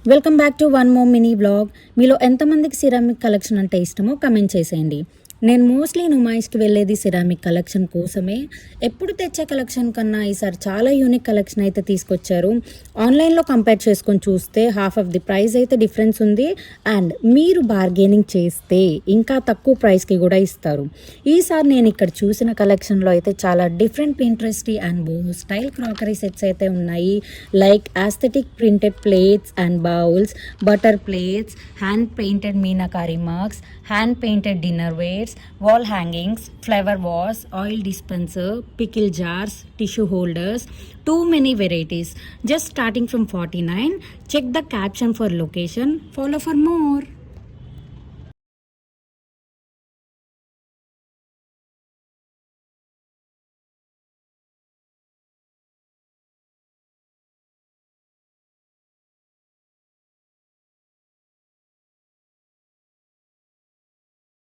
Welcome back to one more mini blog. మీలో ఎంతమందికి ceramic collection అంటే ఇష్టమో కమెంట్ చేసేయండి. నేను మోస్ట్లీ నుమాయిస్కి వెళ్ళేది సిరామిక్ కలెక్షన్ కోసమే. ఎప్పుడు తెచ్చే కలెక్షన్ కన్నా ఈసారి చాలా యూనిక్ కలెక్షన్ అయితే తీసుకొచ్చారు. ఆన్లైన్లో కంపేర్ చేసుకొని చూస్తే హాఫ్ ఆఫ్ ది ప్రైస్ అయితే డిఫరెన్స్ ఉంది. అండ్ మీరు బార్గెనింగ్ చేస్తే ఇంకా తక్కువ ప్రైస్కి కూడా ఇస్తారు. ఈసారి నేను ఇక్కడ చూసిన కలెక్షన్లో అయితే చాలా different pinteresty and boho style crockery sets అయితే ఉన్నాయి. Like aesthetic printed plates and bowls, butter plates, hand painted meenakari mugs, hand painted dinner wares, wall hangings, flower vase, oil dispenser, pickle jars, tissue holders, too many varieties. Just starting from 49. Check the caption for location. Follow for more.